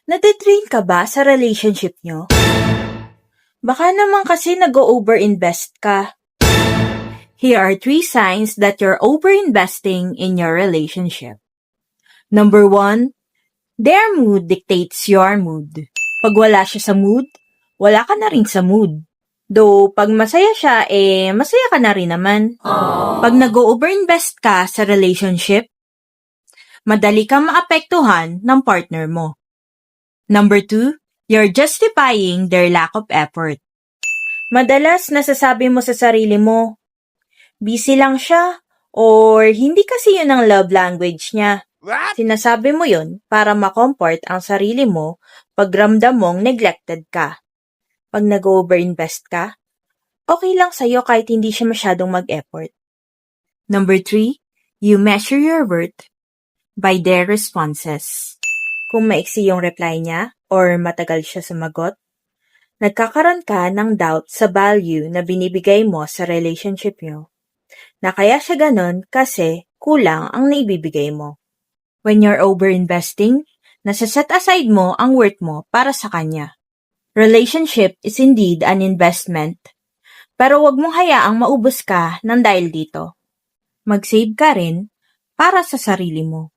Nade-drain ka ba sa relationship nyo? Baka naman kasi nag-overinvest ka. Here are 3 signs that you're overinvesting in your relationship. Number 1, their mood dictates your mood. Pag wala siya sa mood, wala ka na rin sa mood. Though, pag masaya siya, masaya ka na rin naman. Pag nag-overinvest ka sa relationship, madali kang maapektuhan ng partner mo. Number 2, you're justifying their lack of effort. Madalas nasasabi mo sa sarili mo, busy lang siya, or hindi kasi yun ang love language niya. Sinasabi mo yun para ma-comfort ang sarili mo pag ramdam mong neglected ka. Pag nag-overinvest ka, okay lang sa'yo kahit hindi siya masyadong mag-effort. Number 3, you measure your worth by their responses. Kung maiksi yung reply niya or matagal siya sumagot, nagkakaroon ka ng doubt sa value na binibigay mo sa relationship niyo. Na kaya siya ganon kasi kulang ang naibibigay mo. When you're overinvesting, nasa-set aside mo ang worth mo para sa kanya. Relationship is indeed an investment, pero wag mong hayaang maubos ka ng dahil dito. Mag-save ka rin para sa sarili mo.